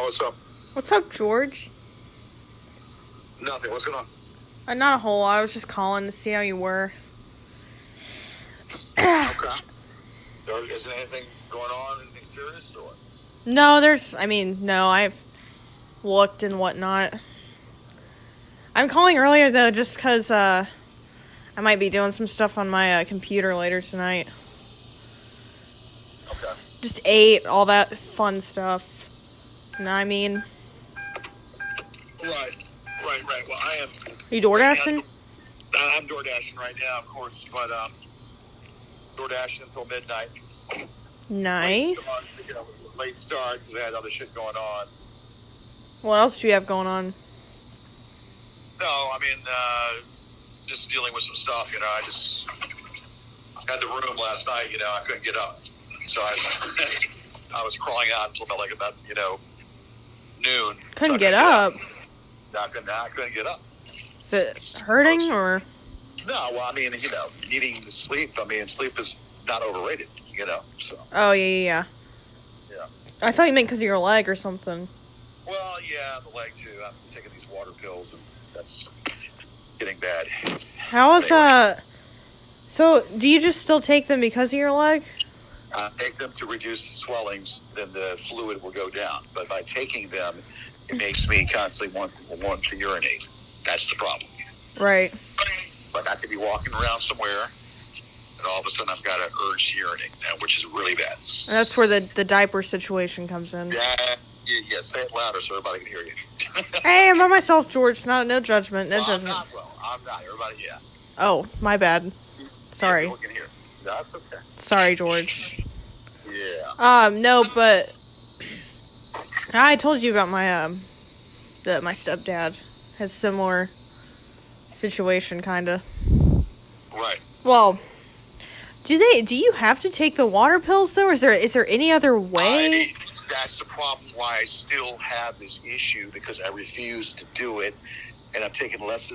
what's up? What's up, George? Nothing. What's going on? Not a whole lot. I was just calling to see how you were. Okay. Isn't anything going on? Anything serious or what? No, I've looked and whatnot. I'm calling earlier, though, just because, I might be doing some stuff on my computer later tonight. Okay. Just ate, all that fun stuff. You know what I mean? Right. Well, I am... Are you door dashing? I'm door dashing right now, of course, but, door dashing until midnight. Nice. Late start, because I had other shit going on. What else do you have going on? No, just dealing with some stuff, I just had the room last night, I couldn't get up. So I was crawling out until about noon. Couldn't get up? I couldn't get up. Is it hurting, or? No, well, needing to sleep. Sleep is not overrated, so. Oh, yeah. I thought you meant because of your leg or something. Well, yeah, the leg, too. I'm taking these water pills, and that's getting bad. How is, So, do you just still take them because of your leg? I take them to reduce the swellings, then the fluid will go down. But by taking them, it makes me constantly want to urinate. That's the problem. Right. Like I could be walking around somewhere, and all of a sudden I've got an urge to urinate, which is really bad. And that's where the diaper situation comes in. Yeah, say it louder so everybody can hear you. Hey, I'm by myself, George. No judgment. No judgment. I'm not. Everybody, yeah. Oh, my bad. Sorry. Yeah, can hear. That's okay. Sorry, George. Yeah. No, but I told you about my that my stepdad has similar situation, kinda. Right. Well, do you have to take the water pills though, or is there any other way? That's the problem why I still have this issue, because I refuse to do it, and I'm taking less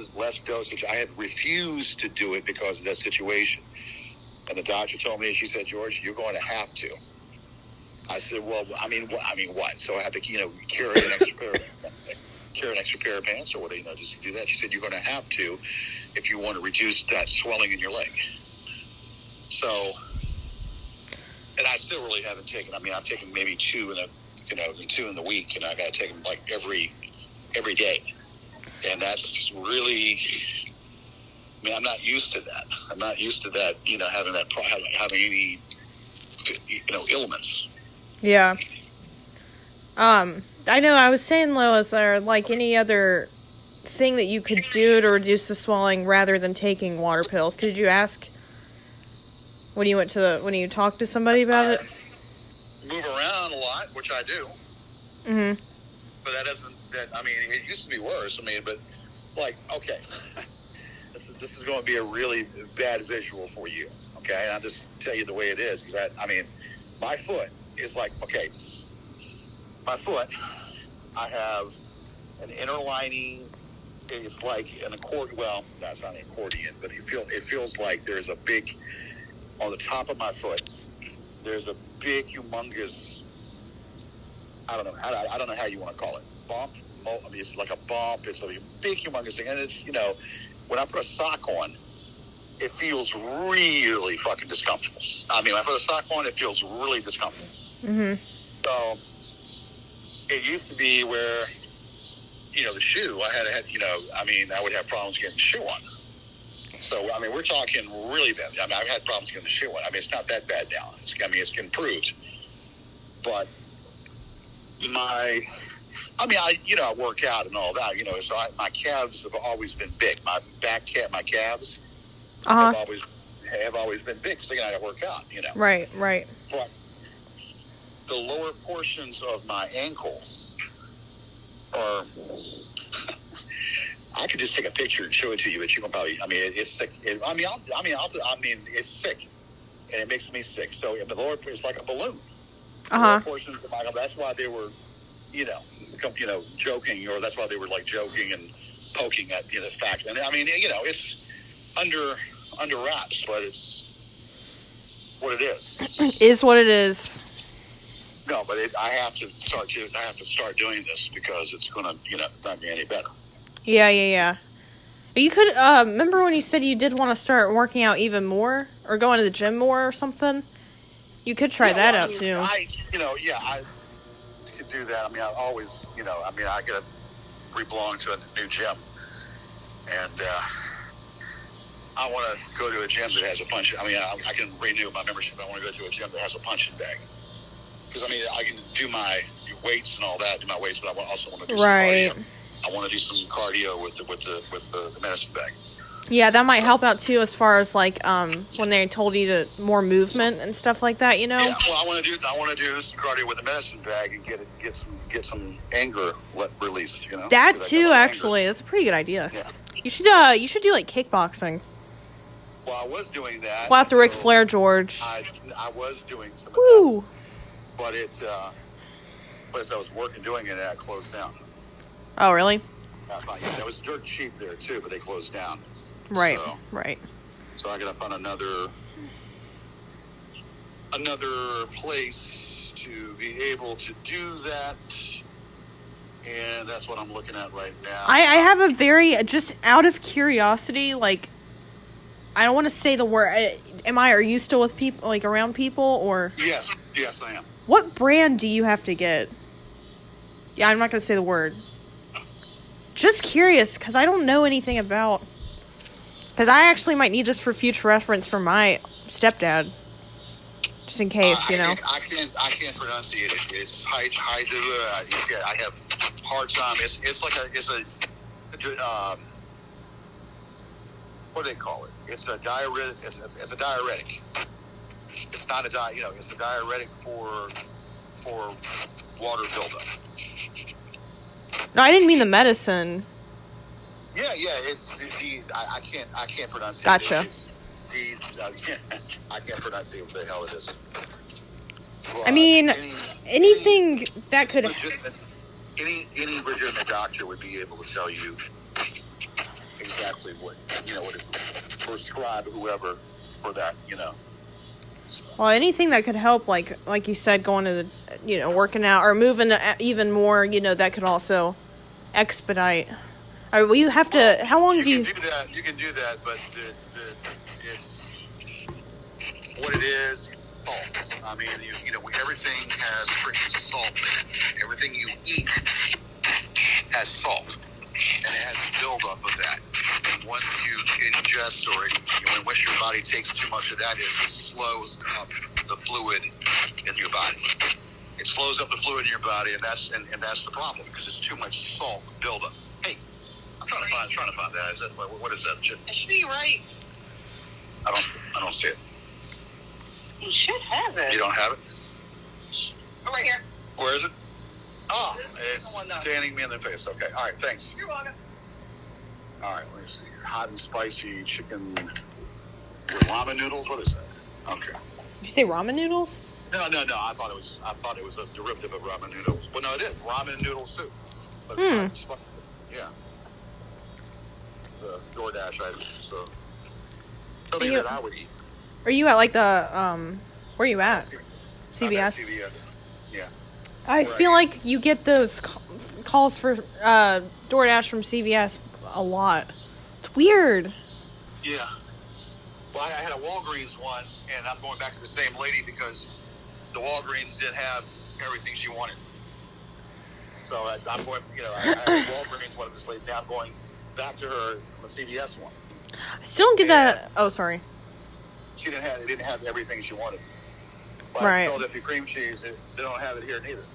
dosage. I had refused to do it because of that situation. And the doctor told me, she said, George, you're going to have to. I said, well, what? So I had to, carry an extra pair of pants or whatever, just to do that. She said, you're going to have to if you want to reduce that swelling in your leg. So, and I still really haven't taken, I've taken maybe two in the week, and I got to take them like every day. And that's really, I'm not used to that. I'm not used to that, having any, ailments. Yeah. I know I was saying, Lois, or like any other thing that you could do to reduce the swelling rather than taking water pills. Could you ask when you when you talked to somebody about it? Move around a lot, which I do. Mm-hmm. But it used to be worse. But like, okay, this is going to be a really bad visual for you. Okay, and I'll just tell you the way it is, because my foot is like, okay, my foot, I have an inner lining. It's like an accordion. Well, that's not an accordion, but it feels like there's a big, on the top of my foot, there's a big, humongous, I don't know how you want to call it, bump. It's like a bump. It's a big, humongous thing. And it's, when I put a sock on, it feels really fucking discomfortable. When I put a sock on, it feels really discomfortable. Mm-hmm. So it used to be where, the shoe, I would have problems getting the shoe on. So, we're talking really bad. I've had problems getting the shoe on. It's not that bad now. It's improved. But I work out and all that, so my calves have always been big. My calves have always been big, because I work out, Right. But the lower portions of my ankles are, I could just take a picture and show it to you, but you can probably, it's sick. It's sick, and it makes me sick. So the lower, it's like a balloon. Lower portions of my, that's why they were, joking, or that's why they were like joking and poking at the fact. And it's under wraps, but it's what it is. Is what it is. No, but I have to start doing this because it's gonna, not be any better. Yeah. You could, remember when you said you did want to start working out even more? Or going to the gym more or something? You could try that out, too. I could do that. I mean, I always, I gotta belong to a new gym. And, I want to go to a gym that has a punch. I mean, I can renew my membership. I want to go to a gym that has a punching bag. Because, I mean, I can do my weights and all that, but I also want to do some cardio. I want to do some cardio with the medicine bag. Yeah, that might help out too, as far as like when they told you to more movement and stuff like that. Yeah, well, I want to do some cardio with the medicine bag and get some anger released. That too, actually, that's a pretty good idea. Yeah. You should do like kickboxing. Well, I was doing that. Well, after Ric Flair, George. I was doing some of Woo. that. But as I was doing it, that closed down. Oh, really? That was dirt cheap there, too, but they closed down. Right, so, right. So I got to find another place to be able to do that. And that's what I'm looking at right now. I have a very, just out of curiosity, like, I don't want to say the word. Are you still with people, like around people, or? Yes, I am. What brand do you have to get? Yeah, I'm not going to say the word. Just curious, because I don't know anything about. Because I actually might need this for future reference for my stepdad. Just in case, I can't pronounce it. It's I have hard time. It's what do they call it? It's a diuretic. It's a diuretic. It's not a it's a diuretic for water buildup. No, I didn't mean the medicine. Yeah. It's I can't pronounce it. Gotcha. I can't pronounce what the hell it is. But I mean, anything that could. Any legitimate doctor would be able to tell you exactly what what it prescribe whoever for that. Well, anything that could help, like you said, going to the, working out or moving even more, that could also expedite. Or will you have to? How long do you? You can do that, but it's what it is. Salt. I mean, everything has freaking salt in it. Everything you eat has salt, and it has a buildup of that. And once you ingest once your body takes too much of that, it slows up the fluid in your body. It slows up the fluid in your body, and that's the problem because it's too much salt buildup. Hey, I'm trying to find that. Is that what is that? It should be right. I don't see it. You should have it. You don't have it? Oh, right here. Where is it? Oh, it's standing me in the face. Okay. All right. Thanks. You're welcome. All right. Let me see. Hot and spicy chicken with ramen noodles. What is that? Okay. Did you say ramen noodles? No. I thought it was a derivative of ramen noodles. Well, no, it is ramen noodle soup. But it's hot and spicy. Yeah. The DoorDash item. So something that I would eat. Are you at like the where are you at? CVS. CVS. Yeah. I feel like you get those calls for DoorDash from CVS a lot. It's weird. Yeah. Well, I had a Walgreens one, and I'm going back to the same lady because the Walgreens didn't have everything she wanted. So I'm going. I had a Walgreens one of this lady. Now I'm going back to her the CVS one. I still don't get that. Oh, sorry. It didn't have everything she wanted. But right. Philadelphia cream cheese, they don't have it here neither.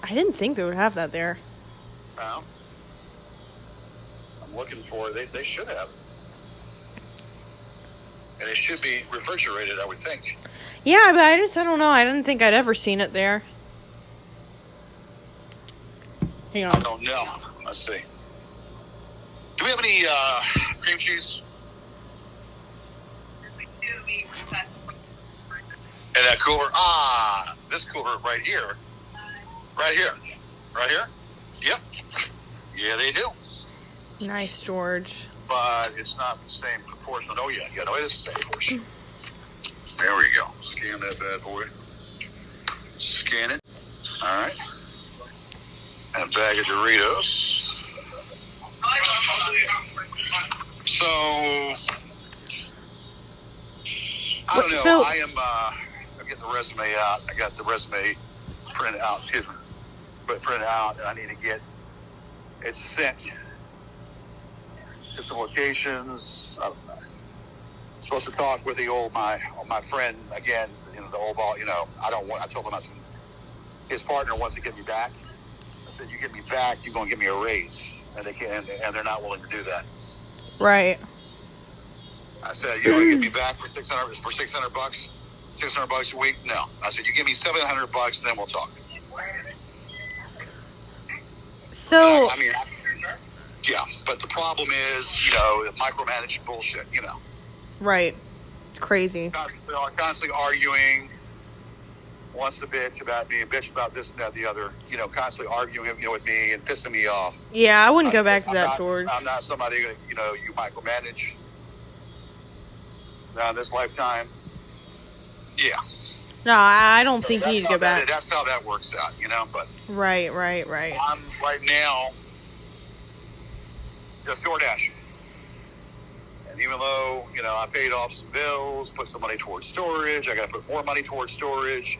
I didn't think they would have that there. Well, I'm looking for it. They should have it. And it should be refrigerated, I would think. Yeah, but I don't know. I didn't think I'd ever seen it there. Hang on. I don't know. Let's see. Do we have any cream cheese? In that cooler? This cooler right here. Right here. Yep. Yeah, they do. Nice, George. But it's not the same proportion. Oh, yeah. Yeah, no, it is the same proportion. There we go. Scan that bad boy. Scan it. All right. And a bag of Doritos. So, I don't know. So, I'm getting the resume out. I got the resume printed out, printed out, and I need to get it sent to some locations. I'm supposed to talk with my friend again, the old ball, I told him, I said, his partner wants to get me back. I said, you get me back, you're going to give me a raise. And they're not willing to do that. right. I said, you want to get me back for $600 $600 a week? No. I said, you give me $700 and then we'll talk. So, yeah, but the problem is, micromanaged bullshit, right. It's crazy. Constantly arguing, wants to bitch about this and that, the other, constantly arguing, with me and pissing me off. Yeah, I wouldn't go back to that, George. I'm not somebody, you micromanage. Now, this lifetime, yeah. No, I don't think you need to go back. That's how that works out, but... Right. I'm right now just DoorDash. And even though, I paid off some bills, put some money towards storage, I got to put more money towards storage.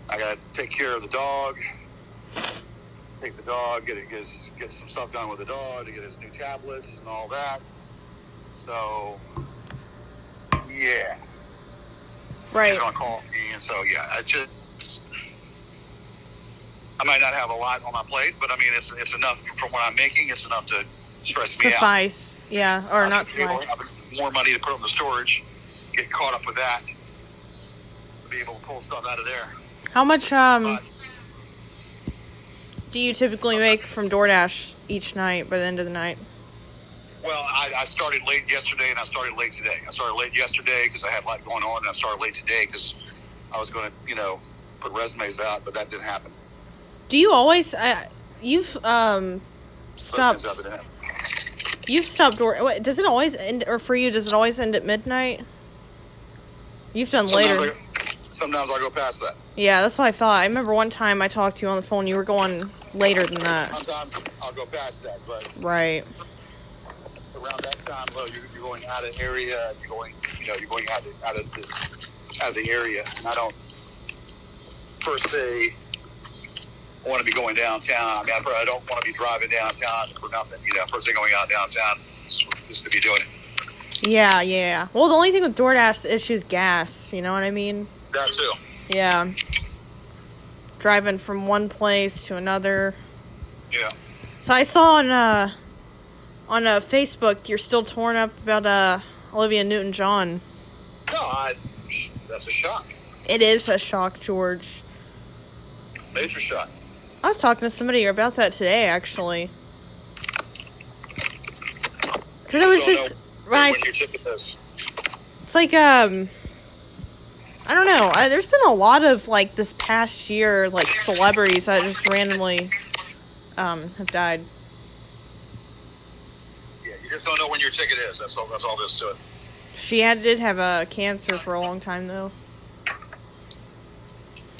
I got to take care of the dog. Take the dog, get some stuff done with the dog, to get his new tablets and all that. So, yeah. Right. She's going to call me, and so, yeah, I might not have a lot on my plate, but, it's enough from what I'm making. It's enough to stress me out. Suffice, yeah, or not suffice. Have more money to put on the storage, get caught up with that, be able to pull stuff out of there. How much do you typically make from DoorDash each night by the end of the night? Well, I started late yesterday and I started late today. I started late yesterday because I had a lot going on, and I started late today because I was going to, put resumes out, but that didn't happen. Do you always, you've stopped, does it always end, or for you, does it always end at midnight? You've done later. Sometimes I'll go past that. Yeah, that's what I thought. I remember one time I talked to you on the phone, you were going later than that. Sometimes I'll go past that, but... Right. Around that time, well, you're going out of area, you're going out of the area, and I don't, per se, want to be going downtown. I don't want to be driving downtown for nothing, per se going out downtown just to be doing it. Yeah. Well, the only thing with DoorDash, the issue is gas, you know what I mean? That too. Yeah. Driving from one place to another. Yeah. So I saw on Facebook, you're still torn up about Olivia Newton-John. No, that's a shock. It is a shock, George. Major shock. I was talking to somebody about that today, actually. Because it was just... It's like, I don't know. There's been a lot of, this past year, celebrities that just randomly have died. You just don't know when your ticket is. That's all there is to it. She did have cancer for a long time, though.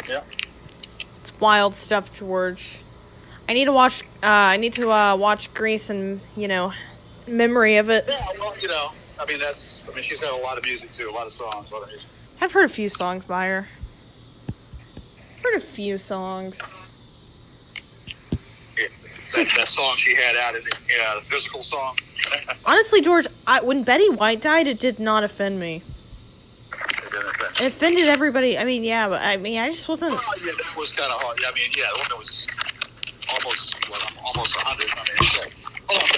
Yeah. It's wild stuff, George. I need to watch. Watch Grease and memory of it. Yeah, well, she's had a lot of music too, a lot of songs, a lot of music. I've heard a few songs by her. Heard a few songs. Yeah, that song she had out in the physical song. Honestly, George, when Betty White died, it did not offend me. It offended everybody. But I just wasn't... Oh, yeah, that was kind of hard. The one that was almost 100. Hold on.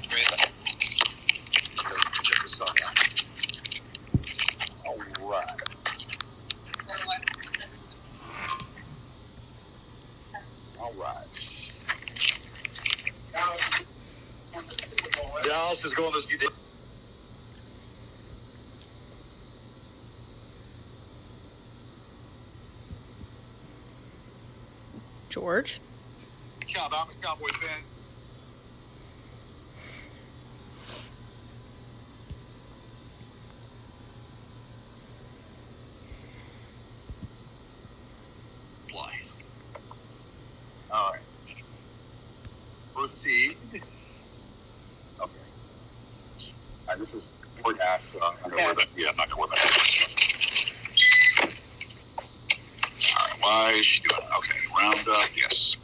Give me a second. Check this song out. All right. Dallas is going this. George? I'm a Cowboy fan. Proceed. Okay. This is Ford Act. I'm not going to worry about I'm not going to worry about that. All right. Why is she doing it? Okay. Roundup. Yes.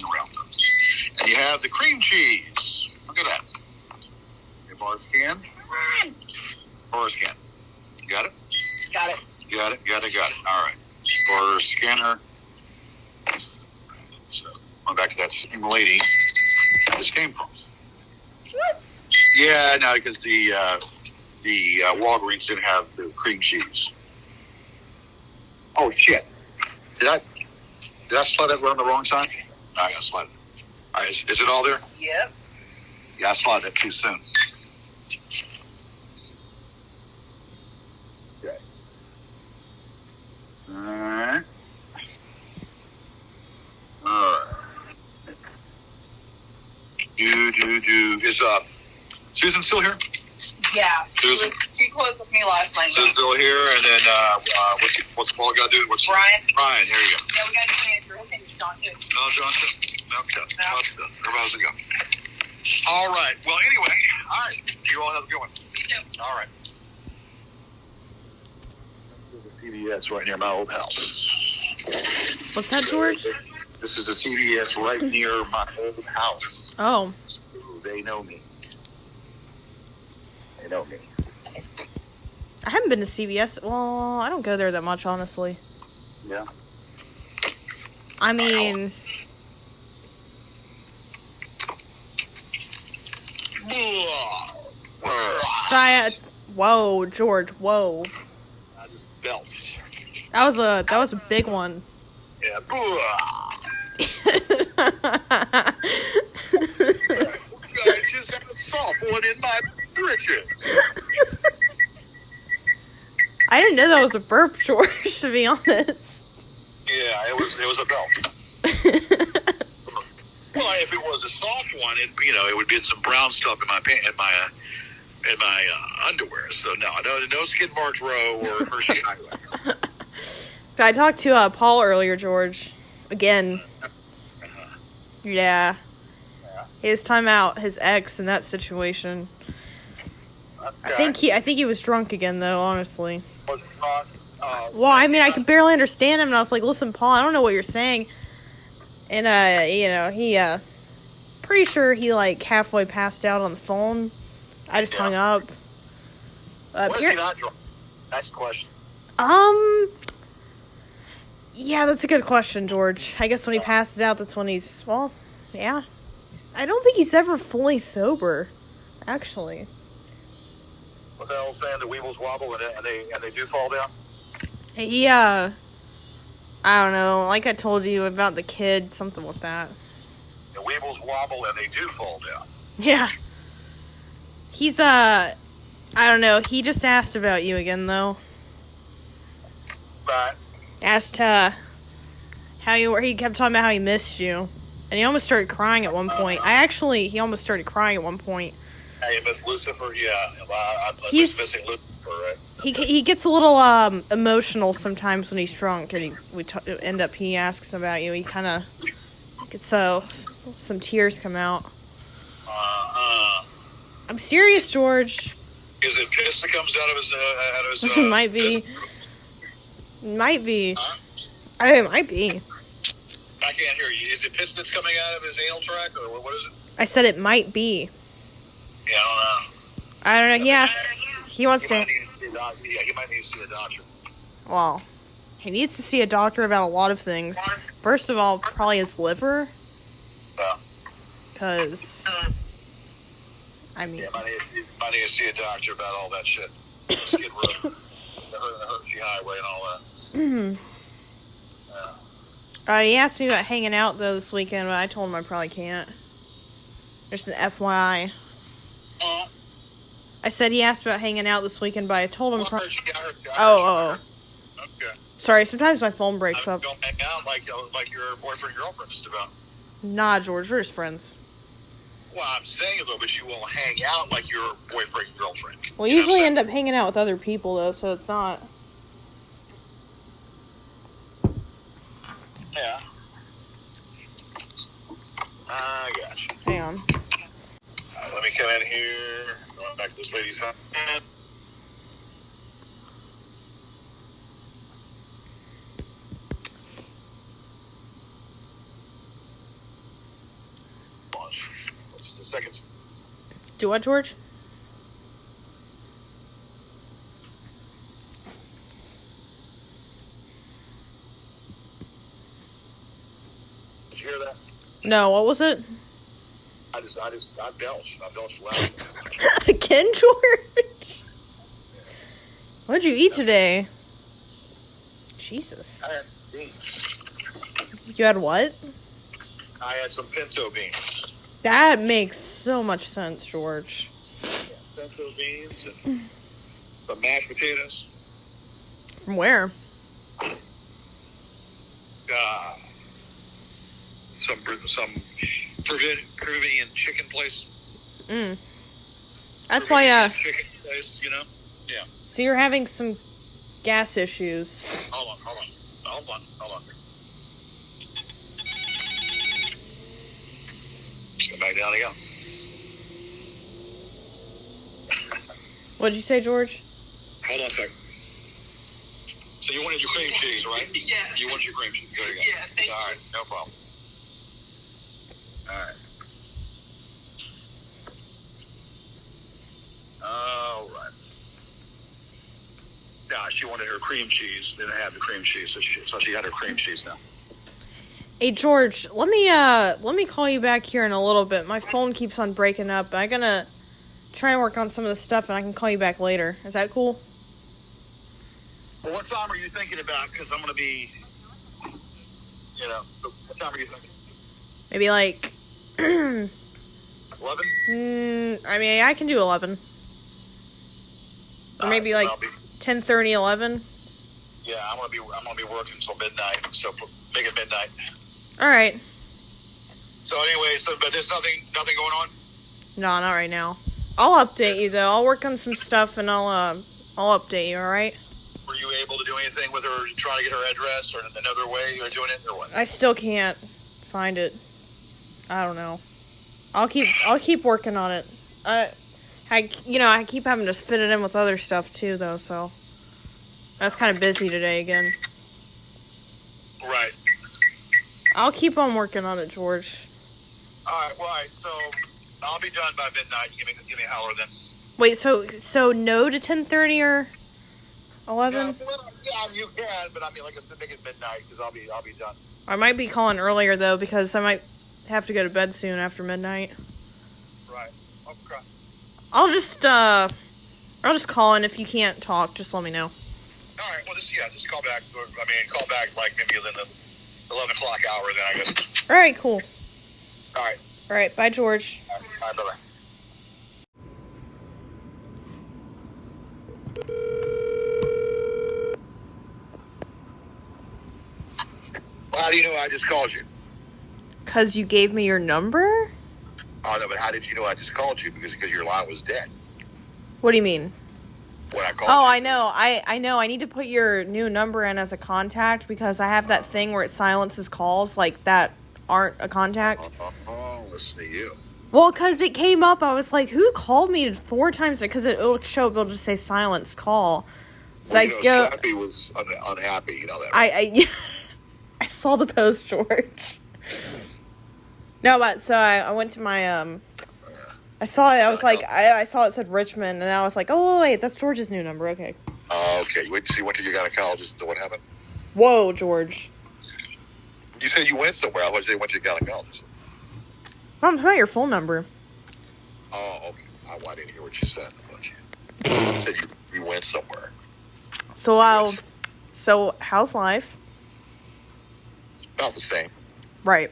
Roundup. And you have the cream cheese. Look at that. Okay, bar scan. Bar scan. You got it? Got it. Got it. All right. Bar scanner. So, going back to that same lady this came from. Yeah, no, because the Walgreens didn't have the cream cheese. Oh shit! Did I slide that on the wrong side? No, I gotta slide it. All right, is it all there? Yep. Yeah, I slid it too soon. Okay. All right. Is Susan still here? Yeah. Susan? She closed with me last night. Susan's still here, and then what's Paul got to do? Brian? Brian, here you go. Yeah, we got to do Andrew. I think it's John too. No, Johnson. No. Everybody's a go. All right. Well, anyway, all right. You all have a good one. You too. All right. This is a CVS right near my old house. What's that, George? This is a CVS right near my old house. Oh. They know me. They know me. I haven't been to CVS. Well, I don't go there that much, honestly. Yeah. I mean... Whoa, George, whoa. I just belched. That was a big one. Yeah. I just had a soft one in my britches. I didn't know that was a burp, George, to be honest. Yeah, it was a belt. Well, if it was a soft one, it would be some brown stuff in my underwear. So no skid marks row or Hershey Highway. I talked to Paul earlier, George. Again. Yeah. He was talking about his ex in that situation. Okay. I think he was drunk again, though, honestly. Was not, well, I mean, I could barely understand him, and I was like, listen, Paul, I don't know what you're saying. And, he, pretty sure he, halfway passed out on the phone. I just hung up. What is he not drunk? Next question. Yeah, that's a good question, George. I guess when he passes out, that's when he's, well, yeah. I don't think he's ever fully sober, actually. What the hell's saying? The weevils wobble and they do fall down? Yeah. I don't know. Like I told you about the kid, something with that. The weevils wobble and they do fall down. Yeah. He's, I don't know. He just asked about you again, though. Right. Asked, how you were. He kept talking about how he missed you. And he almost started crying at one point. He almost started crying at one point. Hey, Miss Lucifer, yeah. I'm missing Lucifer, right? He gets a little, emotional sometimes when he's drunk. And he asks about you. He kind of gets, some tears come out. I'm serious, George. Is it piss that comes out of his Might be. Might be. Huh? It might be. I can't hear you. Is it piss that's coming out of his anal tract, or what is it? I said it might be. Yeah, I don't know. He wants to. He might need to see a doctor. Well, he needs to see a doctor about a lot of things. First of all, probably his liver. Because, I mean... Yeah, might need to see a doctor about all that shit. Skid Row, the Hershey Highway and all that. He asked me about hanging out, though, this weekend, but I told him I probably can't. Just an FYI. I said he asked about hanging out this weekend, but I told him... Oh. Okay. Sorry, sometimes my phone breaks up. Don't hang out like your boyfriend girlfriend just about. Nah, George, we're just friends. Well, I'm saying though, but you won't hang out like your boyfriend girlfriend. Well, usually end up hanging out with other people, though, so it's not... Yeah. I gotcha. Hang checking in here. Going back to this lady's house. What's the second? Do what, George? Did you hear that? No, what was it? I belched loud. Again, George? What'd you eat today? Jesus. I had beans. You had what? I had some pinto beans. That makes so much sense, George. Yeah, pinto beans and some mashed potatoes. From where? Some Peruvian chicken place. That's why, Chicken place, you know? Yeah. so you're having some gas issues. Hold on. Let's go back down again. What'd you say, George? Hold on a second. So you wanted your cream cheese, right? Yeah. You want your cream cheese. There you go. Yeah, thank All right, no problem. All right. All right. Yeah, she wanted her cream cheese. Didn't have the cream cheese, so she had her cream cheese now. Hey, George, let me call you back here in a little bit. My phone keeps on breaking up. I'm gonna try and work on some of the stuff, and I can call you back later. Is that cool? Well, what time are you thinking about? Because I'm going to be, what time are you thinking? Maybe like 11? I mean, I can do 11. Or maybe like 10:30, 11. Yeah, I'm gonna be working until midnight. So make it midnight. All right. So anyway, but there's nothing going on. No, not right now. I'll update you though. I'll work on some stuff and I'll update you. All right. Were you able to do anything with her, trying to get her address, or another way you're doing it, or what? I still can't find it. I don't know. I'll keep working on it. I keep having to fit it in with other stuff too, though. So I was kind of busy today again. Right. I'll keep on working on it, George. All right. Right. So I'll be done by midnight. Give me a holler then. Wait. So no to 10:30 or 11? Yeah, you can, but I mean, like I said, make it midnight because I'll be done. I might be calling earlier though because I might have to go to bed soon after midnight. Right. Okay. I'll just call, and if you can't talk, just let me know. All right. Well, just call back. Call back like maybe in the 11 o'clock hour. Then I guess. All right. Cool. All right. All right. Bye, George. All right. Bye bye. Well, how do you know I just called you? 'Cause you gave me your number? Oh, no, but how did you know I just called you? Because your line was dead. What do you mean? When I called Oh, you. I know. I know. I need to put your new number in as a contact because I have that thing where it silences calls like that aren't a contact. Listen to you. Well, because it came up, I was like, who called me 4 times? Because it'll show up, it'll just say silence call. So Well, Slappy was unhappy, you know that, right? I saw the post, George. No, but so I went to my I saw it. I was like, I saw it said Richmond, and I was like, oh wait, that's George's new number. Okay. Oh, okay. You went to your gynecologist. What happened? Whoa, George. You said you went somewhere. I thought you went to your gynecologist. I'm talking about your phone number. Oh, okay. I didn't hear what you said. I thought you said you went somewhere. So how's life? About the same. Right.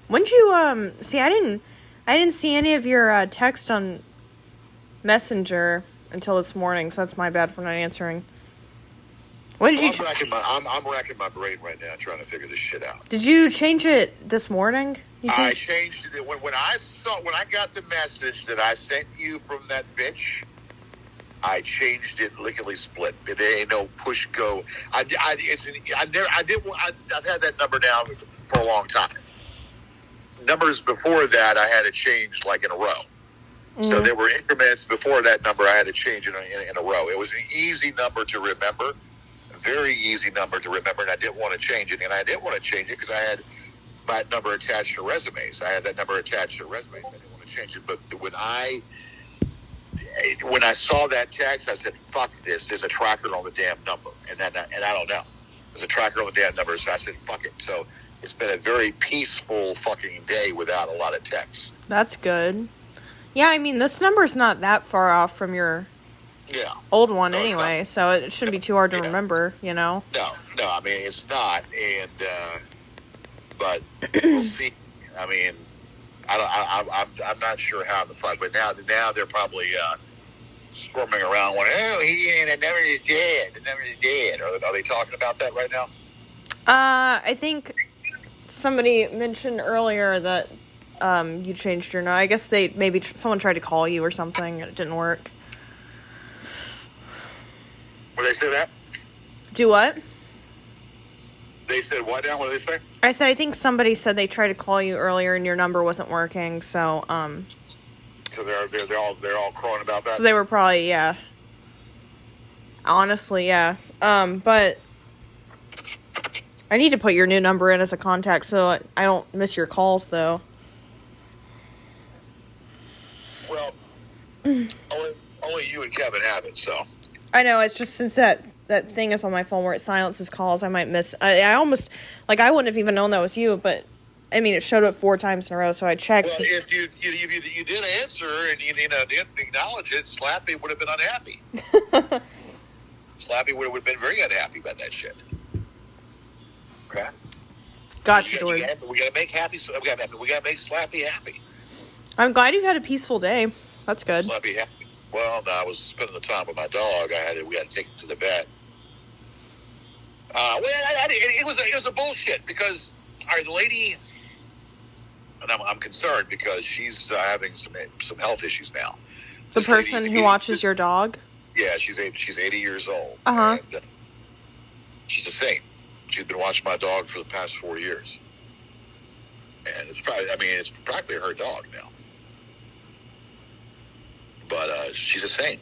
When did you see? I didn't see any of your text on Messenger until this morning, so that's my bad for not answering. When did you? I'm racking my brain right now trying to figure this shit out. Did you change it this morning? I changed it when I got the message that I sent you from that bitch. I changed it lickety split. There ain't no push go. I've had that number now for a long time. Numbers before that I had it changed like in a row. So there were increments before that number. I had to change in a row. It was an easy number to remember, a very easy number to remember, and I didn't want to change it. And I didn't want to change it because I had that number attached to resumes. I had that number attached to resumes. I didn't want to change it. But when I saw that text, I said, "Fuck this! There's a tracker on the damn number," and I don't know. There's a tracker on the damn number, so I said, "Fuck it." So it's been a very peaceful fucking day without a lot of texts. That's good. Yeah, I mean, this number's not that far off from your old one anyway, so it shouldn't be too hard to remember, you know? No, I mean, it's not, and, but we'll see. I mean, I'm not sure how the fuck, but now they're probably, squirming around going, oh, the number is dead, the number is dead. Are they talking about that right now? I think somebody mentioned earlier that you changed your number. I guess someone tried to call you or something and it didn't work. What did they say that? Do what? They said what now? What did they say? I said I think somebody said they tried to call you earlier and your number wasn't working. So So they're all crowing about that. So they were probably honestly, yeah. But I need to put your new number in as a contact so I don't miss your calls though. Well, only you and Kevin have it, so. I know, it's just since that thing is on my phone where it silences calls, I might miss. I almost, I wouldn't have even known that was you, but, I mean, it showed up 4 times in a row, so I checked. Well, if you did answer and you didn't acknowledge it, Slappy would have been unhappy. Slappy would have been very unhappy about that shit. Okay? Gotcha, George. We gotta make happy. We gotta make Slappy happy. I'm glad you've had a peaceful day. That's good. Slappy happy. Well, no, I was spending the time with my dog. We had to take him to the vet. It was a bullshit because the lady, and I'm concerned because she's having some health issues now. The person who watches your dog? Yeah, she's 80 years old. Uh-huh. And, she's a saint. She's been watching my dog for the past 4 years. And it's practically her dog now. But she's a saint.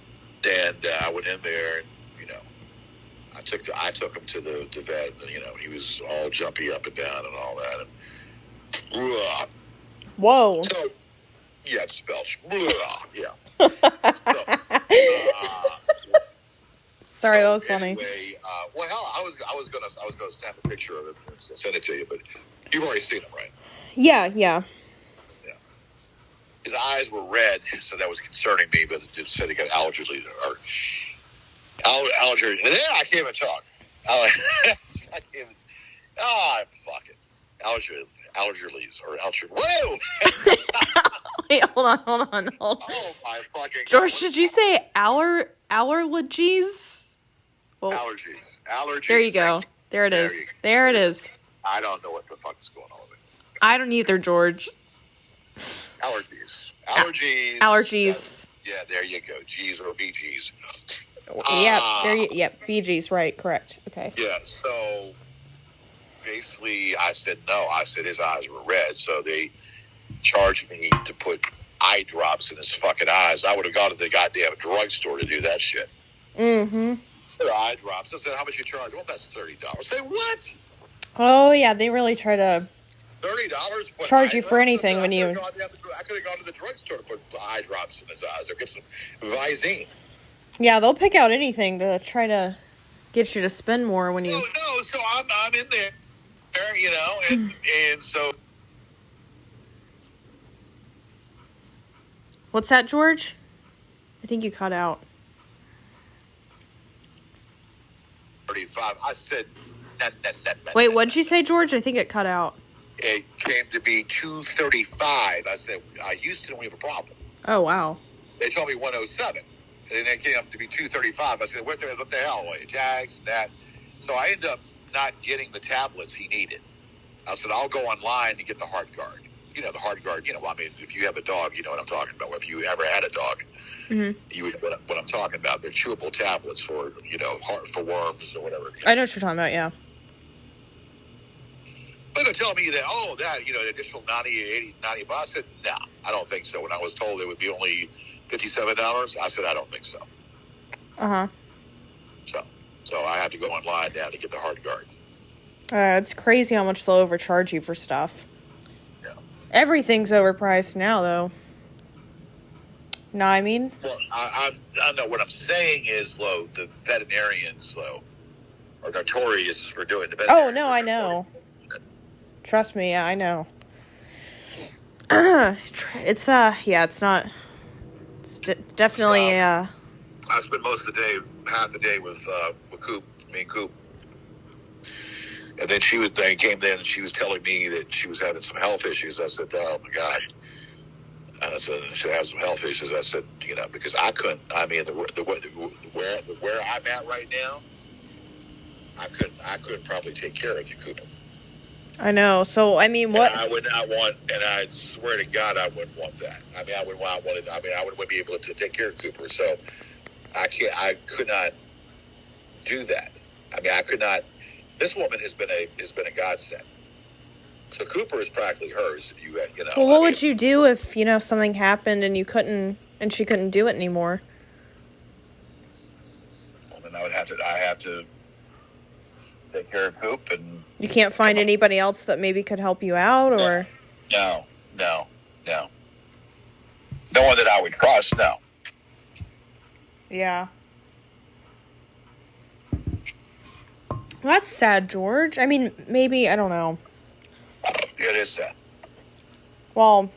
And I went in there and, I took him to the vet, and, he was all jumpy up and down and all that. And, whoa. So, yeah, it's belch. Yeah. Sorry, that was anyway, funny. I was gonna snap a picture of it and send it to you, but you've already seen him, right? Yeah. His eyes were red, so that was concerning me. But it said he got allergy. And then I can't even talk. Fuck it. Allergies or allergy. Whoa! Wait, hold on. Oh my fucking George, God. did you say allergies? Well, Allergies. there you go. There it is. There it is. I don't know what the fuck is going on with it. I don't either, George. Allergies. Allergies. Yeah, there you go. G's or BG's. Yep, BG's, right, correct. Okay. Yeah, so basically I said no. I said his eyes were red, so they charged me to put eye drops in his fucking eyes. I would have gone to the goddamn drugstore to do that shit. Mm-hmm. Eye drops. I said, how much you charge? Well, that's $30. Say, what? Oh, yeah, they really try to $30? charge you for anything when you... I could have gone to the drugstore to put eye drops in his eyes or get some Visine. Yeah, they'll pick out anything to try to get you to spend more when you... No, so I'm in there, and so... What's that, George? I think you cut out. 35. I said... Wait, what'd you say, George? I think it cut out. It came to be $235. I said, Houston, we have a problem. Oh, wow. They told me 107. And then it came up to be $235. I said, what the hell? Tags and that. So I ended up not getting the tablets he needed. I said, I'll go online and get the Heart Guard. The Heart Guard, if you have a dog, you know what I'm talking about. If you ever had a dog, you would know what I'm talking about. They're chewable tablets for, for worms or whatever. I know what you're talking about, yeah. But they're telling me that, additional $90 bucks. I said, no. I don't think so. When I was told it would be only $57, I said, I don't think so. Uh-huh. So I have to go online now to get the hard guard. It's crazy how much they'll overcharge you for stuff. Yeah. Everything's overpriced now, though. Know what I mean? Well, I know what I'm saying is, Lo, the veterinarians, Lo, are notorious for doing the veterinarians. Oh, no, I know. Trust me, yeah, I know. It's not. It's definitely, I spent most of the day, half the day with Coop, me and Coop. And then they came in and she was telling me that she was having some health issues. I said, oh my God. And I said, she has some health issues. I said, because I couldn't, I mean, where I'm at right now, I couldn't probably take care of you, Cooper. I know. So, I mean, what? And I would not want, and I swear to God, I wouldn't want that. I mean, I wouldn't be able to take care of Cooper. So I could not do that. I mean, I could not. This woman has been a godsend. So Cooper is practically hers. Well, what would you do if something happened and she couldn't do it anymore? Well, then I have to take care of Coop, and you can't find anybody else that maybe could help you out, or no one that I would trust. No. Yeah. Well, that's sad, George. I mean, maybe, I don't know. It is sad. Well,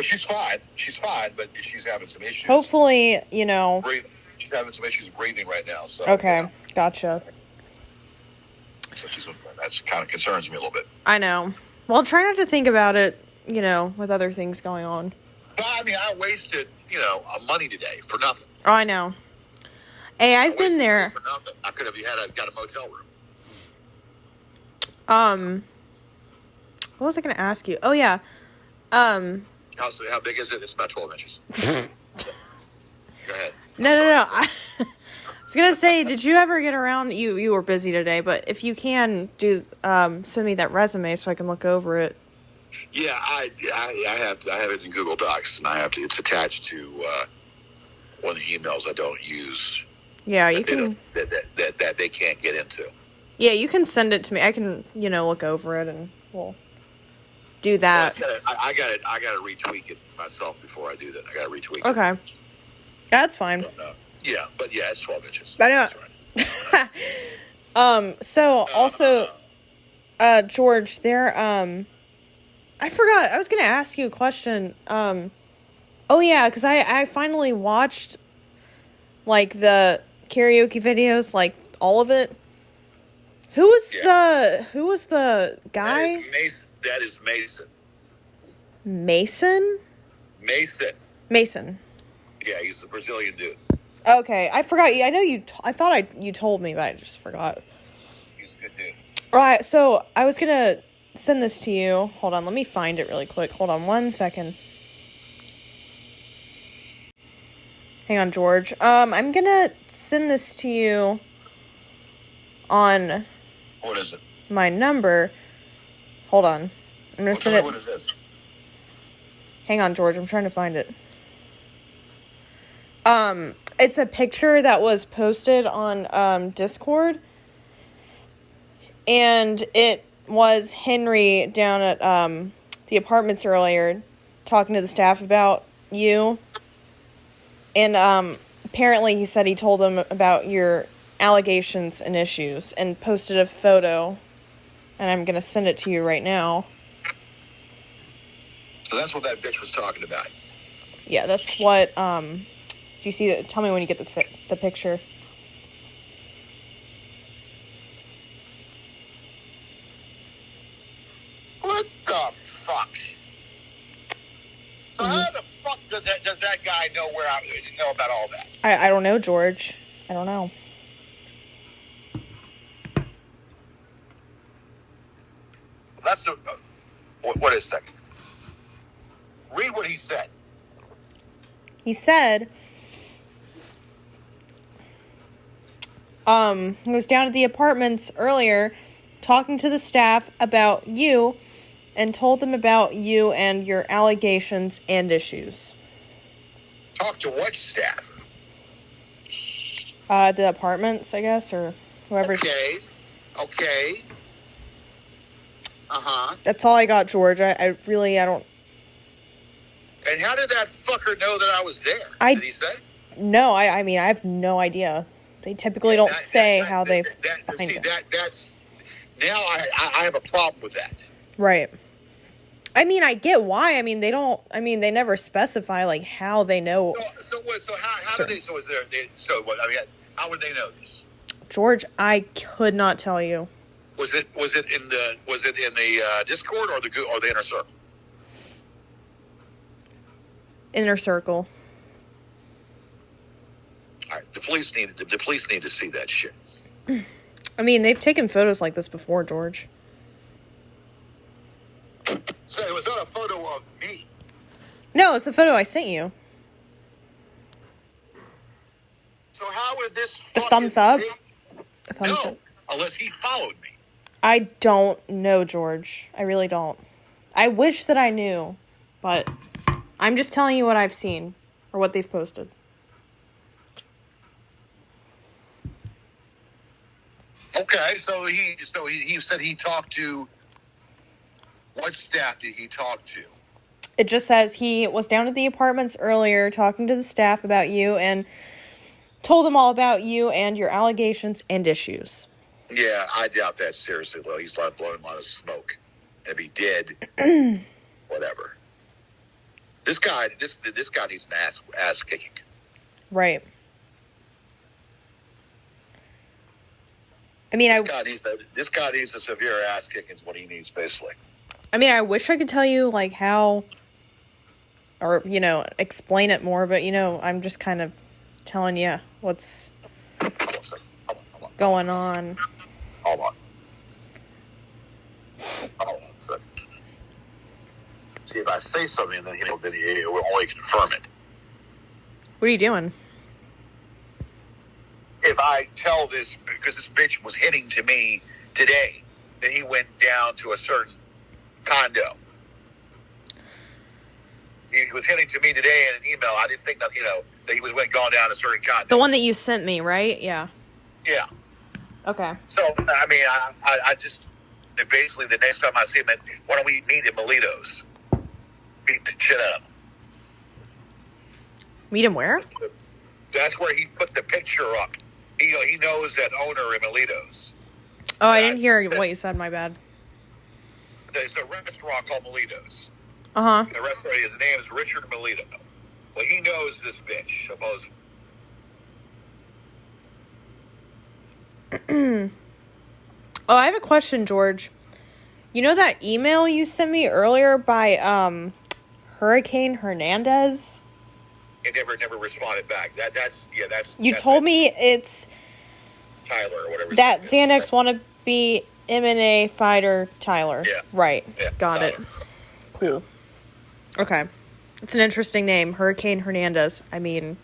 she's fine. She's fine, but she's having some issues. Hopefully, She's having some issues breathing right now. So okay, gotcha. So that's kind of concerns me a little bit. I know. Well, try not to think about it, with other things going on. But, I mean, I wasted, money today for nothing. Oh, I know. Hey, I've been there. For nothing. I could have got a motel room. What was I going to ask you? Oh, yeah. How big is it? It's about 12 inches. Go ahead. No. I was going to say, did you ever get around? You were busy today, but if you can, send me that resume so I can look over it. Yeah, I have it in Google Docs, and it's attached to one of the emails I don't use. Yeah, you can. That they can't get into. Yeah, you can send it to me. I can, look over it and we'll do that. Well, I got to retweak it myself before I do that. I got to retweak it. Okay. That's fine. Yeah, but yeah, it's 12 inches. I know. Right. So also, George, I forgot. I was going to ask you a question. Oh yeah, because I finally watched, the karaoke videos, all of it. Who was the guy? That is Mason. Mason? Mason. Yeah, he's the Brazilian dude. Okay, I forgot. I know you. I thought you told me, but I just forgot. He's a good dude. All right, so I was gonna send this to you. Hold on, let me find it really quick. Hold on 1 second. Hang on, George. I'm gonna send this to you on. What is it? My number. Hold on. I'm gonna send it. What is this? Hang on, George. I'm trying to find it. It's a picture that was posted on Discord, and it was Henry down at the apartments earlier, talking to the staff about you, and apparently he said he told them about your allegations and issues, and posted a photo, and I'm gonna send it to you right now. So that's what that bitch was talking about. Yeah, that's what. Do you see that? Tell me when you get the picture. What the fuck? So how the fuck does that guy know know about all that? I don't know, George. I don't know. That's the. What is a second? Read what he said. He said, he was down at the apartments earlier talking to the staff about you, and told them about you and your allegations and issues. Talk to what staff? The apartments, I guess, or whoever's... Okay. Uh-huh. That's all I got, George. I don't... And how did that fucker know that I was there? Did he say? No, I mean, I have no idea. They typically don't say how they find it. That's... Now I have a problem with that. Right. I mean, I get why. I mean, they don't... I mean, they never specify, like, how they know... So how do they... So is there... So what... I mean, how would they know this? George, I could not tell you. Was it in the Discord or the inner circle? Inner circle. All right, the police need to see that shit. I mean, they've taken photos like this before, George. So was that a photo of me? No, it's a photo I sent you. So how would this... The thumbs up? The thumbs No, up. unless he followed me. I don't know, George. I really don't. I wish that I knew, but I'm just telling you what I've seen or what they've posted. Okay, so he said he talked to... What staff did he talk to? It just says he was down at the apartments earlier talking to the staff about you and told them all about you and your allegations and issues. Yeah, I doubt that seriously, though. He's not blowing a lot of smoke. If he did, whatever. This guy needs an ass kicking. Right. I mean, this guy needs a severe ass kicking is what he needs, basically. I mean, I wish I could tell you, like, how, or, you know, explain it more, but, you know, I'm just kind of telling you what's going on. Hold on. See, if I say something, then he will only confirm it. What are you doing? If I tell this, because this bitch was hitting to me today, then he went down to a certain condo. He was hitting to me today in an email. I didn't think that, that he was going down to a certain condo. The one that you sent me, right? Yeah. Yeah. Okay. So, I mean, I just, basically, the next time I see him, why don't we meet at Melito's? Beat the shit out of him. Meet him where? That's where he put the picture up. He knows that owner at Melito's. Oh, I didn't hear what you said, my bad. There's a restaurant called Melito's. Uh-huh. The restaurant, his name is Richard Melito. Well, he knows this bitch, supposedly. Oh, I have a question, George. You know that email you sent me earlier by Hurricane Hernandez? He never responded back. That's You told me it's Tyler or whatever. that Xanax wannabe MMA fighter Tyler. Yeah. Right. Yeah, Got Tyler. it. Cool. Okay. It's an interesting name, Hurricane Hernandez. I mean,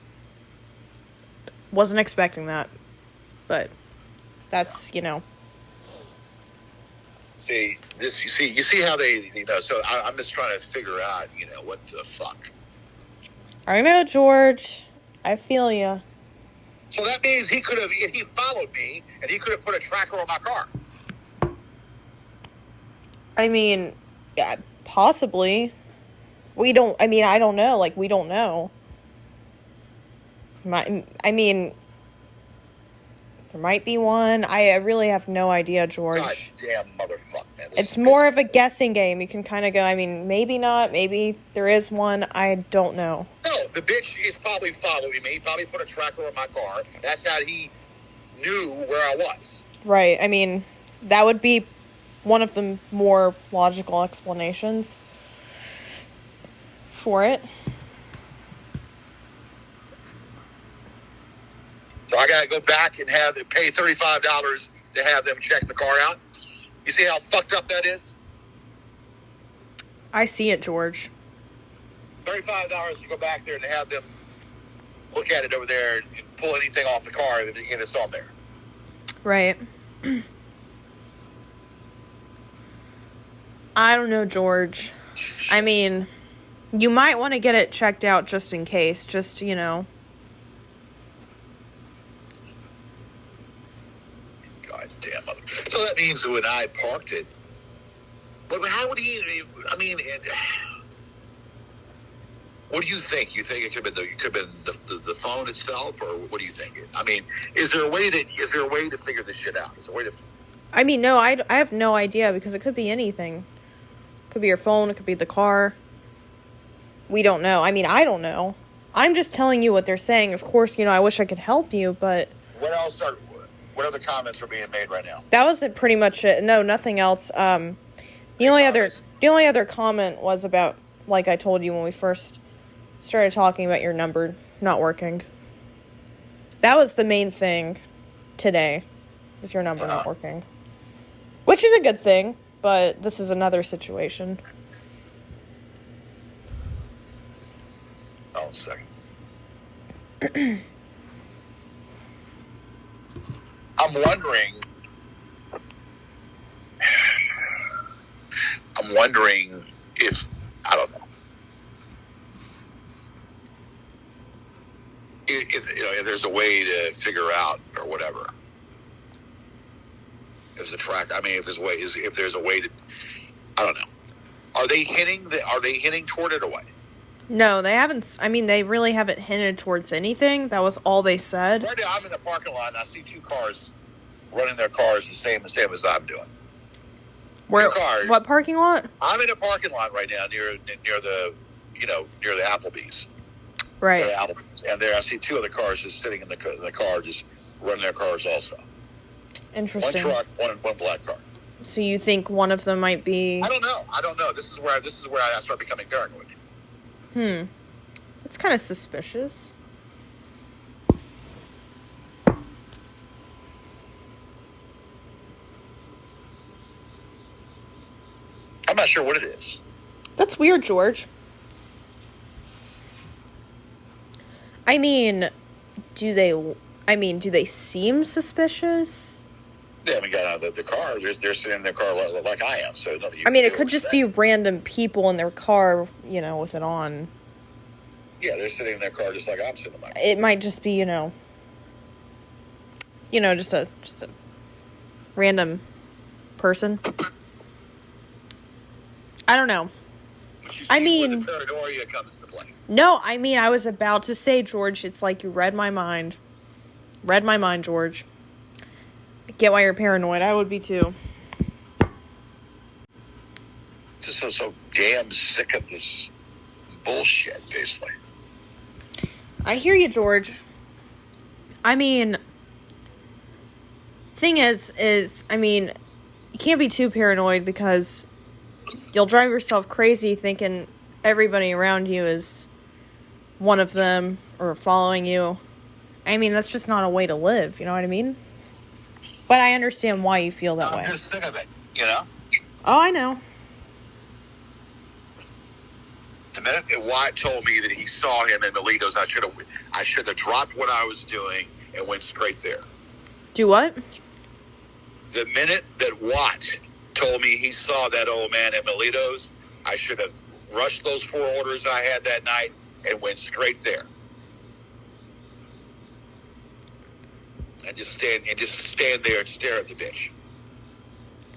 wasn't expecting that, but that's, See this. You see how they. So I'm just trying to figure out. What the fuck. I know, George. I feel you. So that means he followed me, and he could have put a tracker on my car. I mean, yeah, possibly. I don't know. Like, we don't know. I mean, there might be one. I really have no idea, George. God damn motherfucker, man. It's more of a guessing game. You can kind of go, I mean, maybe not. Maybe there is one. I don't know. No, the bitch is probably following me. He probably put a tracker on my car. That's how he knew where I was. Right. I mean, that would be one of the more logical explanations for it. So I got to go back and pay $35 to have them check the car out. You see how fucked up that is? I see it, George. $35 to go back there and have them look at it over there and pull anything off the car and it's on there. Right. I don't know, George. I mean, you might want to get it checked out just in case. Just, you know. God damn it. So that means that when I parked it, but how would he, I mean, what do you think? You think it could have been the phone itself, or what do you think? I mean, is there a way to figure this shit out? Is there a way to? I mean, no, I have no idea because it could be anything. It could be your phone. It could be the car. We don't know. I mean, I don't know. I'm just telling you what they're saying. Of course, you know, I wish I could help you, but... What other comments are being made right now? That was pretty much it. No, nothing else. The only other comment was about, like I told you when we first started talking about your number not working. That was the main thing today, is your number not working. Which is a good thing, but this is another situation. Oh, a second. I'm wondering if, I don't know. If you know, if there's a way to figure out or whatever. If there's a way to, I don't know. Are they hinting toward it or what? No, they haven't. I mean, they really haven't hinted towards anything. That was all they said. Right now, I'm in the parking lot, and I see two cars running their cars the same as I'm doing. Where? What parking lot? I'm in a parking lot right now near the Applebee's. Right. And there I see two other cars just sitting in the car, just running their cars also. Interesting. One truck, one black car. So you think one of them might be? I don't know. This is where I start becoming paranoid. That's kind of suspicious. I'm not sure what it is. That's weird, George. I mean, do they seem suspicious? They haven't got out of the car. They're sitting in their car like I am. So nothing. I mean, it could just be random people in their car, you know, with it on. Yeah, they're sitting in their car just like I'm sitting in my car. It might just be, just a random person. I don't know. I mean, the paranoia comes into play. No, I mean, I was about to say, George, it's like you read my mind. Read my mind, George. I get why you're paranoid. I would be too. Just so damn sick of this bullshit, basically. I hear you, George. I mean, thing is, I mean, you can't be too paranoid because you'll drive yourself crazy thinking everybody around you is one of them or following you. I mean, that's just not a way to live, you know what I mean? But I understand why you feel that way. I'm just sick of it, you know? Oh, I know. The minute that Wyatt told me that he saw him in Melito's, I should have dropped what I was doing and went straight there. Do what? The minute that Watt told me he saw that old man at Melito's, I should have rushed those 4 orders I had that night and went straight there. And just stand there and stare at the bitch.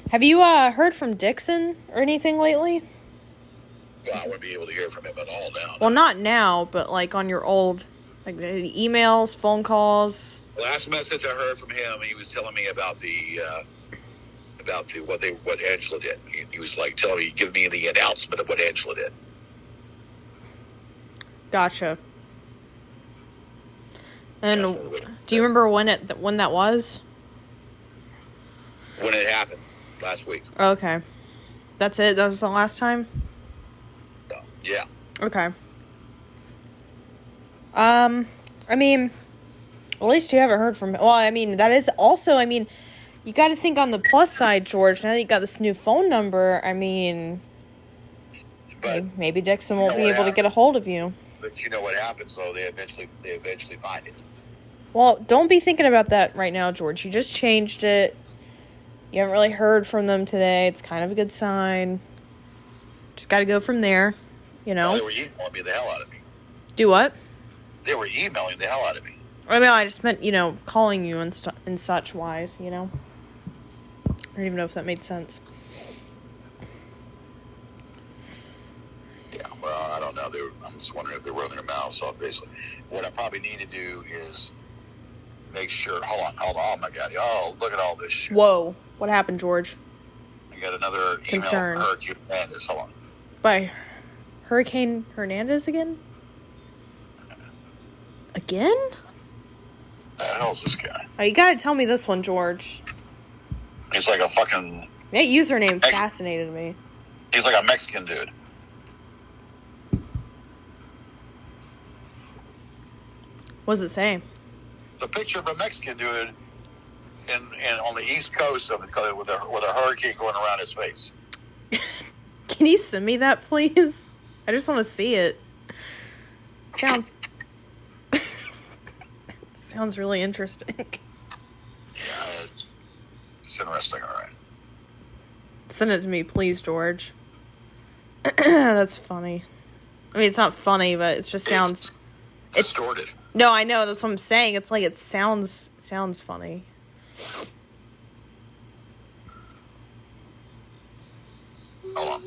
Have you heard from Dixon or anything lately? Well, I wouldn't be able to hear from him at all now. Well, not now, but like on your old, like emails, phone calls. Last message I heard from him, he was telling me about what Angela did. He was like telling me, give me the announcement of what Angela did. Gotcha. And do you remember when that was? When it happened last week. Okay, that's it. That was the last time. Yeah. Okay. I mean, at least you haven't heard from him. Well, I mean, that is also, I mean, you got to think on the plus side, George. Now that you got this new phone number, I mean, but maybe Dixon won't be able to get a hold of you. But you know what happens, though? They eventually find it. Well, don't be thinking about that right now, George. You just changed it. You haven't really heard from them today. It's kind of a good sign. Just got to go from there, you know. No, they were emailing me the hell out of me. Do what? They were emailing the hell out of me. I mean, I just meant, you know, calling you and such wise, you know. I don't even know if that made sense. Yeah, well, I don't know. I'm just wondering if they're running their mouths off, basically. What I probably need to do is make sure... Hold on. Oh, my God. Oh, look at all this shit. Whoa. What happened, George? I got another Concern. email from Hurricane Hernandez. Hold on. By Hurricane Hernandez again? Again? The hell's this guy? Oh, you gotta tell me this one, George. He's like a fucking... That username fascinated me. He's like a Mexican dude. What does it say? It's a picture of a Mexican dude in on the east coast of the, with a hurricane going around his face. Can you send me that, please? I just want to see it. Sounds really interesting. Yeah, it's interesting, all right. Send it to me, please, George. That's funny. I mean, it's not funny, but it just sounds... It's distorted. No, I know. That's what I'm saying. It's like it sounds funny. Hold on.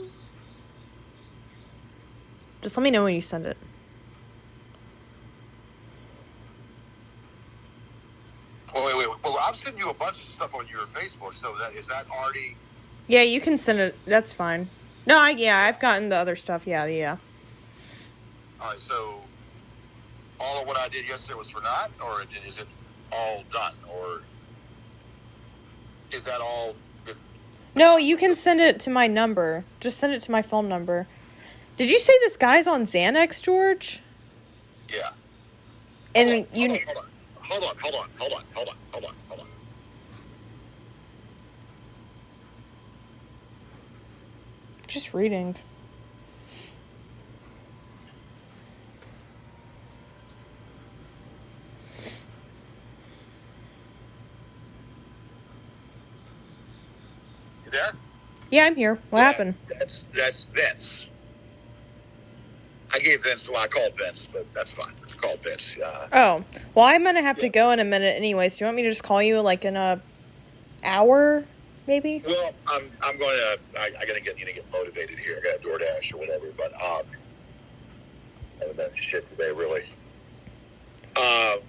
Just let me know when you send it. Wait. Well, I'm sending you a bunch of stuff on your Facebook, so is that already... Yeah, you can send it. That's fine. No, I've gotten the other stuff. Yeah. All right, so all of what I did yesterday was for naught, or is it all done, or is that all... No, you can send it to my number. Just send it to my phone number. Did you say this guy's on Xanax, George? Yeah. And Hold on. Just reading. You there? Yeah, I'm here. What happened? That's Vince. I gave Vince, well, I called Vince, but that's fine. It's called Vince. Oh, well, I'm gonna have to go in a minute anyway. So you want me to just call you like in a hour, maybe? Well, I'm going to. I gotta get motivated here. I got a DoorDash or whatever, but I haven't done shit today, really. Go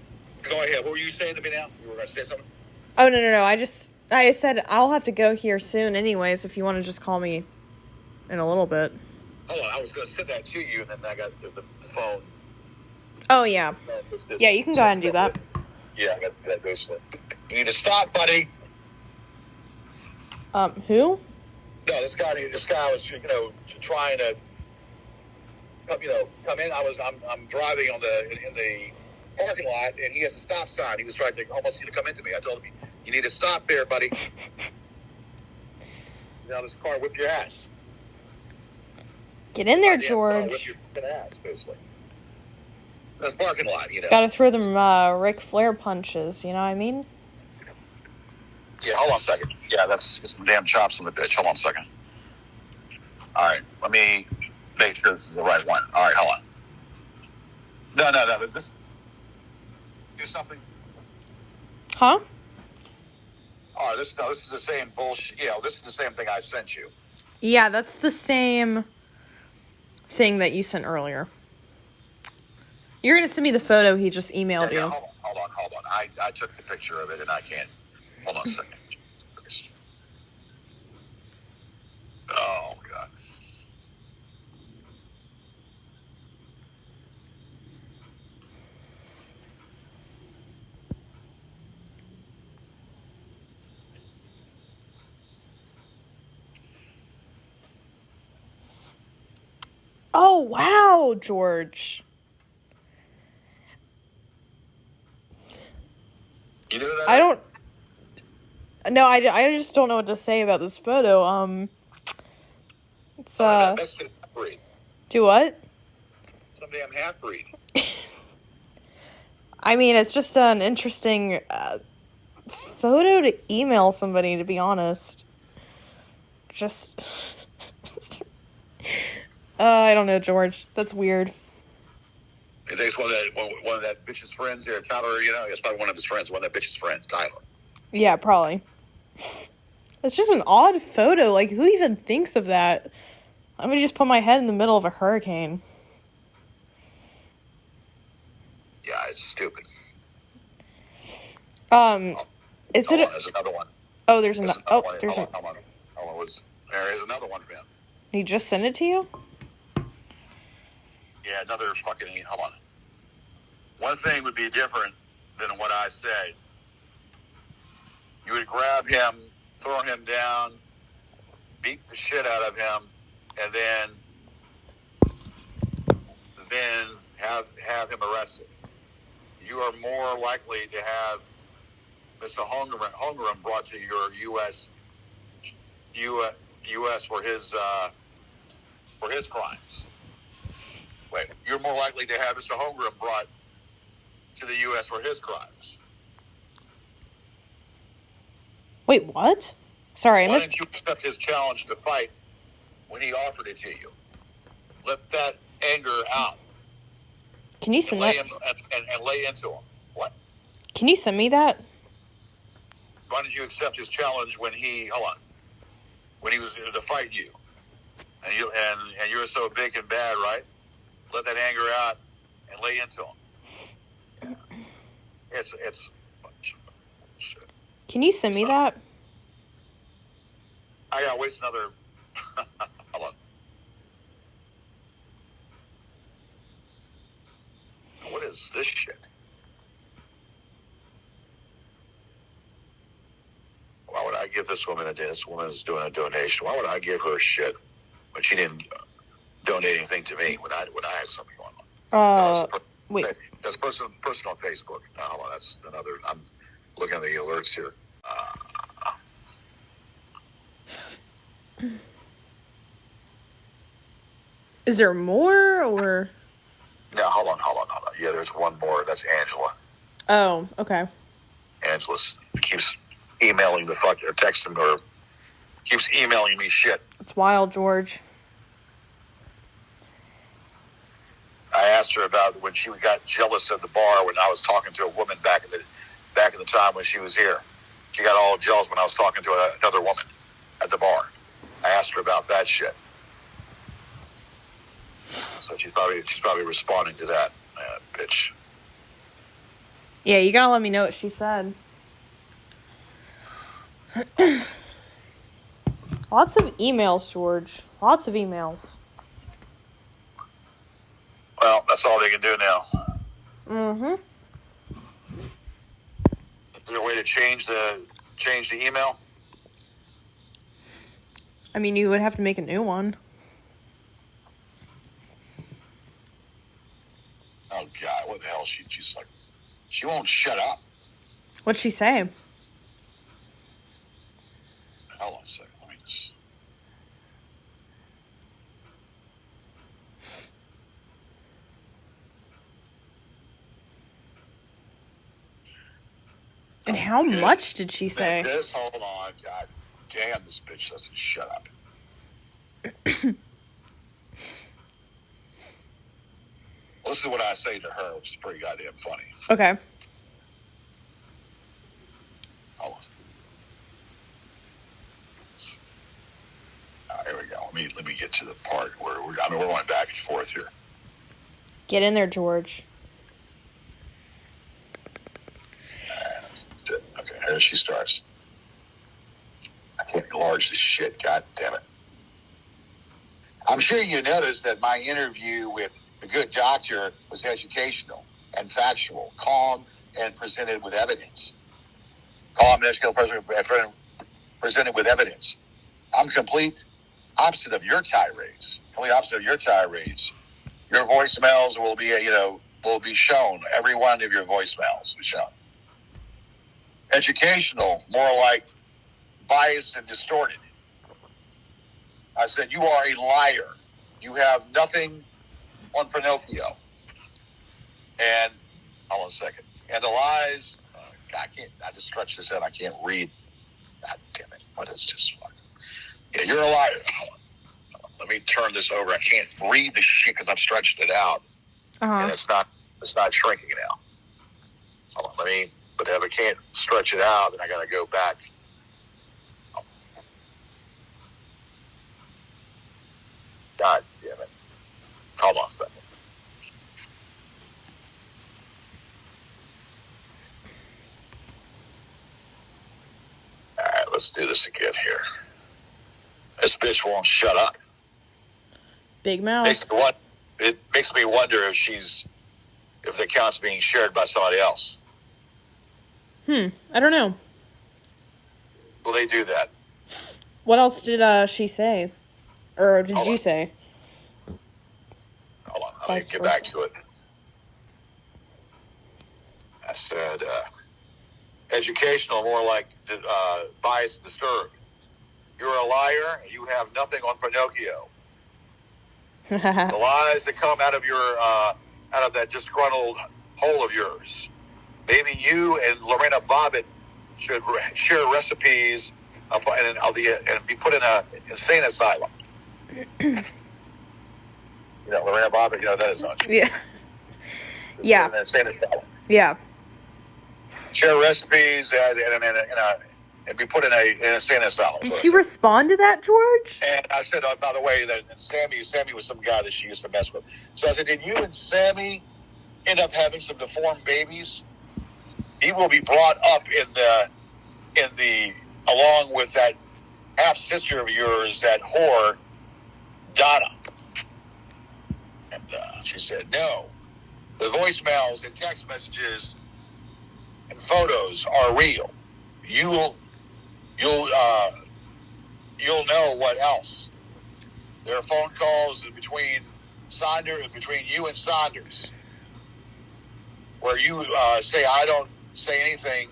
ahead. What were you saying to me now? You were going to say something? Oh no! I said I'll have to go here soon, anyways. If you want to just call me in a little bit. Hold on, I was going to send that to you, and then I got the phone. Oh yeah. Yeah, you can go ahead and do that. Yeah, I got that basically. You need to stop, buddy. Who? No, this guy was, trying to, come in. I'm driving in the parking lot, and he has a stop sign. He was trying to almost come into me. I told him, you need to stop there, buddy. Now this car whipped your ass. Get in there, Whip George. your fucking ass, basically. The parking lot, Gotta throw them Ric Flair punches, you know what I mean? Yeah, hold on a second. Yeah, that's some damn chops on the bitch. Hold on a second. All right, let me make sure this is the right one. All right, hold on. No. This do something. Huh? Oh, this is the same bullshit. This is the same thing I sent you. Yeah, that's the same thing that you sent earlier. You're gonna send me the photo he just emailed you. Hold on. I took the picture of it, and I can't. Hold on a second. Oh, God. Oh, wow, George. You know that? I don't... No, I just don't know what to say about this photo. It's, That's the half-breed. Do what? Some damn half-breed. I mean, it's just an interesting photo to email somebody, to be honest. Just... I don't know, George. That's weird. He thinks one of that bitch's friends here, Tyler. You know, it's probably one of his friends. One of that bitch's friends, Tyler. Yeah, probably. It's just an odd photo. Like, who even thinks of that? Let me just put my head in the middle of a hurricane. Yeah, it's stupid. Is it? There's another one. Oh, there's another. Oh, one. there's Hold on. There is another one, man. He just sent it to you? Yeah, another fucking. Hold on. One thing would be different than what I said. You would grab him, throw him down, beat the shit out of him, and then have him arrested. You are more likely to have Mr. Holmgren brought to your U.S. for his crimes. Wait, you're more likely to have Mr. Holmgren brought to the U.S. for his crimes. Wait, what? Sorry, Why didn't you accept his challenge to fight when he offered it to you? Let that anger out. Can you send that? And lay into him. What? Can you send me that? Why did you accept his challenge when he was to fight you? And you're so big and bad, right? Let that anger out and lay into him. It's shit. Can you send me that? I gotta waste another. Hold on. What is this shit? Why would I give this woman a this woman's doing a donation? Why would I give her shit when she didn't donate anything to me when I had something going on? Wait. That's a person on Facebook. Hold on, that's another. I'm looking at the alerts here. Is there more, or? Yeah, hold on. Yeah, there's one more. That's Angela. Oh, okay. Angela keeps emailing the fuck or texting or keeps emailing me shit. It's wild, George. I asked her about when she got jealous at the bar when I was talking to a woman back in the time when she was here. She got all jealous when I was talking to another woman at the bar. I asked her about that shit. So she's probably responding to that, bitch. Yeah, you gotta let me know what she said. Lots of emails, George. Lots of emails. Well, that's all they can do now. Mm-hmm. Is there a way to change the email? I mean, you would have to make a new one. Oh God, what the hell? She's like, she won't shut up. What'd she say? Hold on a second. Let me just. And how much did she say? Hold on. God damn, this bitch doesn't shut up. Well, this is what I say to her, which is pretty goddamn funny. Okay. Hold on. Here we go. Let me get to the part where we're going back and forth here. Get in there, George. Okay, here she starts. I can't enlarge this shit. God damn it. I'm sure you noticed that my interview with the good doctor was educational and factual, calm and presented with evidence. Calm and educational, presented with evidence. I'm complete opposite of your tirades. Complete opposite of your tirades. Your voicemails will be shown. Every one of your voicemails will be shown. Educational, more like biased and distorted. I said, you are a liar. You have nothing on Pinocchio. And, hold on a second. And the lies, I just stretched this out. I can't read. God damn it. What is this fucking? Yeah, you're a liar. Let me turn this over. I can't read the shit because I've stretched it out, and it's not shrinking now. Hold on, but if I can't stretch it out, then I got to go back. God damn it. Hold on a second. All right, let's do this again here. This bitch won't shut up. Big mouth. It makes me wonder if the account's being shared by somebody else. I don't know. Will they do that? What else did she say? Or did you say? Hold on, let me get back to it. I said, educational, more like bias and disturbed. You're a liar, and you have nothing on Pinocchio. The lies that come out of that disgruntled hole of yours. Maybe you and Lorena Bobbitt should share recipes and be put in an insane asylum. Lorena Bobbitt, that is not. Yeah. Yeah. In an insane asylum. Yeah. Share recipes and be put in an insane asylum. Did she respond to that, George? And I said, by the way, that Sammy was some guy that she used to mess with. So I said, did you and Sammy end up having some deformed babies? He will be brought up in the along with that half sister of yours, that whore, Donna. And she said, no. The voicemails and text messages and photos are real. You'll know what else. There are phone calls between you and Saunders, where you say, I don't say anything.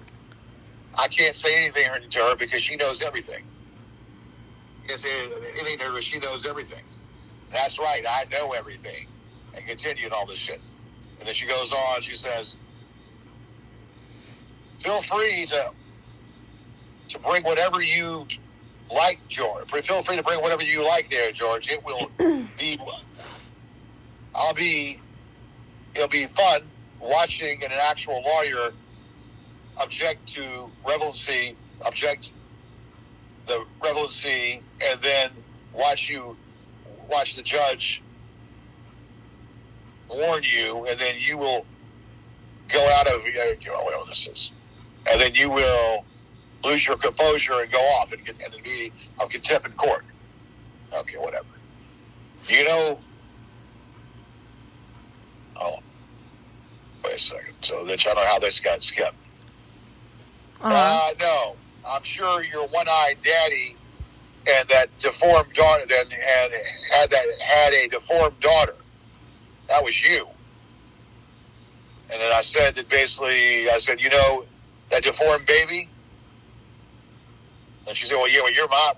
I can't say anything to her because she knows everything. You can't say anything to her because she knows everything. That's right, I know everything. And continued all this shit. And then she goes on, she says, feel free to bring whatever you like, George. Feel free to bring whatever you like there, George. It will be, it'll be fun watching an actual lawyer object the relevancy, and then watch the judge warn you, and then you will go out of, whatever this is, and then you will lose your composure and go off and be of contempt in court. Okay, whatever. Wait a second. So I don't know how this got skipped. No. I'm sure your one-eyed daddy and that deformed daughter and had a deformed daughter. That was you. And then I said that that deformed baby. And she said, well, yeah, your mom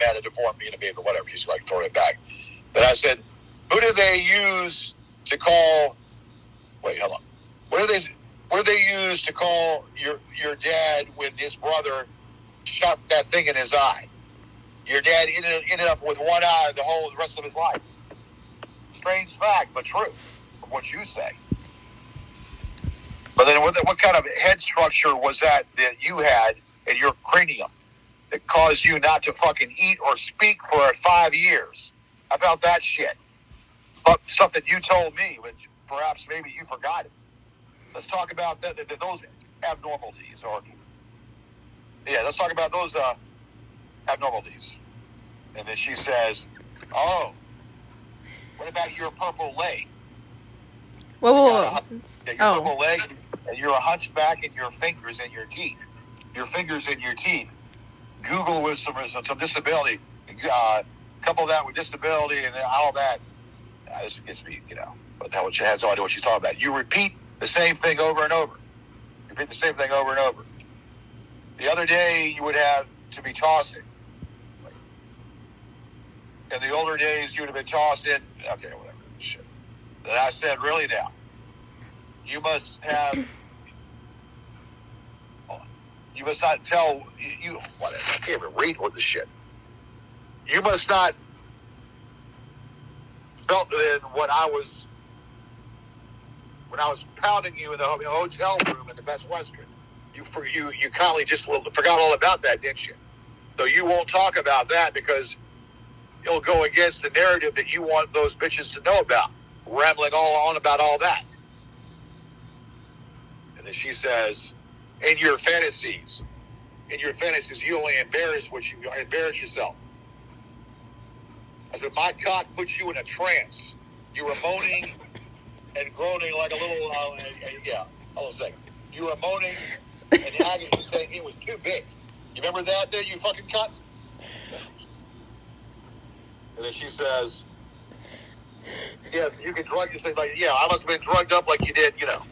had a deformed baby, or whatever. She's like throwing it back. Then I said, who did they use to call? Wait, hold on. What did they use to call your dad when his brother shot that thing in his eye? Your dad ended up with one eye the rest of his life. Strange fact, but true, from what you say. But then what kind of head structure was that you had in your cranium that caused you not to fucking eat or speak for 5 years? How about that shit? But something you told me, which perhaps maybe you forgot it. Let's talk about those abnormalities. Let's talk about those abnormalities. And then she says, oh, what about your purple leg? Whoa. Your purple leg, and you're a hunchback in your fingers and your teeth. Your fingers and your teeth. Google with some disability. Couple that with disability and all that. This gets me, but that has no idea what she's talking about. You repeat the same thing over and over. Repeat the same thing over and over. The other day, you would have to be tossing. In the older days, you would have been tossed in. Okay, whatever. Shit. Then I said, really now? You must have. You must not tell. Whatever. I can't even read what the shit. You must not felt than when I was pounding you in the hotel room in the Best Western. You kindly just forgot all about that, didn't you? So you won't talk about that because it'll go against the narrative that you want those bitches to know about, rambling all on about all that. And then she says, in your fantasies, you only embarrass yourself. I said, my cock puts you in a trance. You were moaning and groaning like a little, hold on a second. You were moaning and agony, saying it was too big. You remember that there, you fucking cunt? And then she says, yes, you can drug yourself. Like, yeah, I must have been drugged up like you did, you know.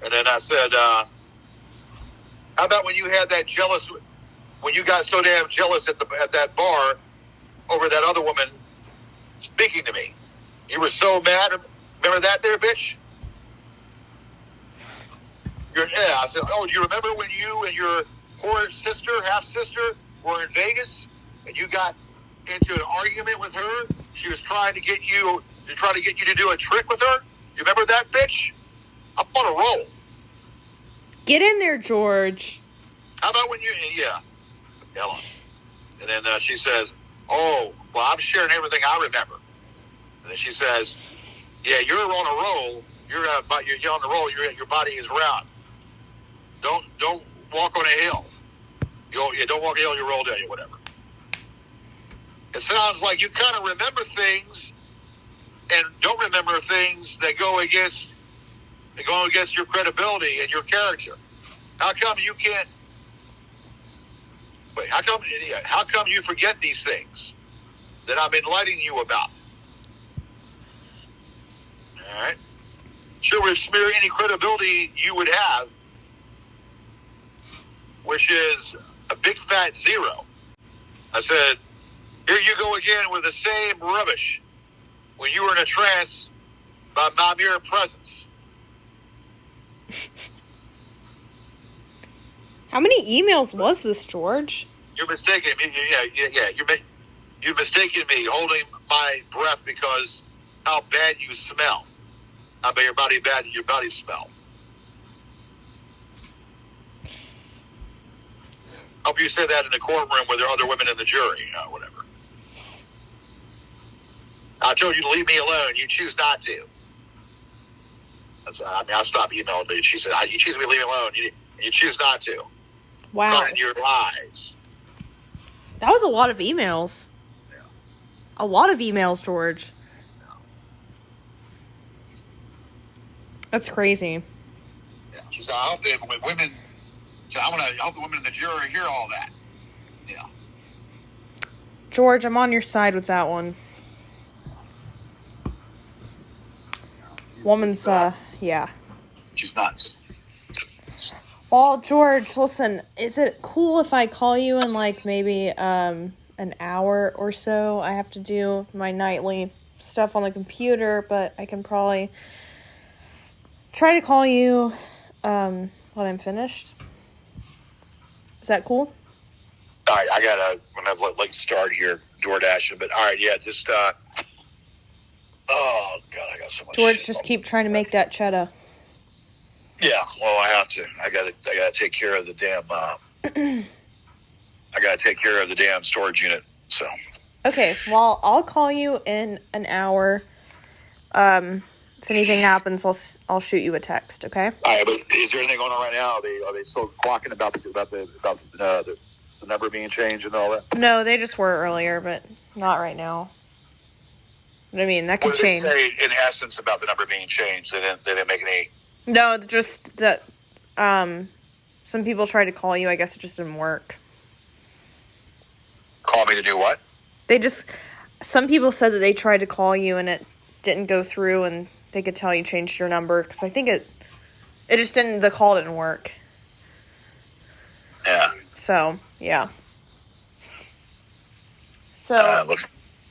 And then I said, how about when you had that when you got so damn jealous at that bar over that other woman speaking to me? You were so mad. Remember that there, bitch? I said, oh, do you remember when you and your poor sister, half-sister, were in Vegas and you got into an argument with her? She was trying to get you to do a trick with her? You remember that, bitch? I'm on a roll. Get in there, George. How about when Hell on. And then she says, oh, well, I'm sharing everything I remember. And then she says, yeah, you're on a roll. You're on the roll. Your body is round. Don't walk on a hill. Don't walk a hill. You roll down. Whatever. It sounds like you kind of remember things and don't remember things that go against your credibility and your character. How come you can't? Wait, how come you forget these things that I'm enlightening you about? All right. Sure would smear any credibility you would have, which is a big fat zero. I said, here you go again with the same rubbish when you were in a trance by my mere presence. How many emails was this, George? You're mistaken me. Yeah. You're mistaken me holding my breath because how bad you smell. How bad your body smell. Hope you said that in the courtroom where there are other women in the jury, whatever. I told you to leave me alone. You choose not to. I stopped emailing me. She said, you choose to leave me alone. You choose not to. Wow. Find your lies. That was a lot of emails. Yeah. A lot of emails, George. Yeah. That's crazy. Yeah. She said, I hope the women in the jury hear all that. Yeah. George, I'm on your side with that one. Woman's, yeah. She's nuts. Well, George, listen, is it cool if I call you in, like, maybe, an hour or so? I have to do my nightly stuff on the computer, but I can probably try to call you, when I'm finished. Is that cool? All right, I gotta like start here, door dashing, but all right, yeah, just, oh, God, I got so much George, shit. just keep trying to make that cheddar. Yeah, well, I have to. I gotta take care of the damn. I gotta take care of the damn storage unit. So. Okay, well, I'll call you in an hour. If anything happens, I'll shoot you a text. Okay. All right, but is there anything going on right now? Are they still talking about the number being changed and all that? No, they just were earlier, but not right now. But I mean, that could change. What did they say in essence about the number being changed? They didn't make any. No, just that some people tried to call you. I guess it just didn't work. Call me to do what? Some people said that they tried to call you and it didn't go through and they could tell you changed your number. Because I think it just didn't, the call didn't work. Yeah. So, yeah. So.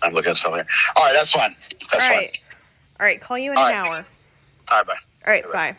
I'm looking at something. All right, that's fine. That's fine. All right, call you in an hour. All right, bye. All right, bye.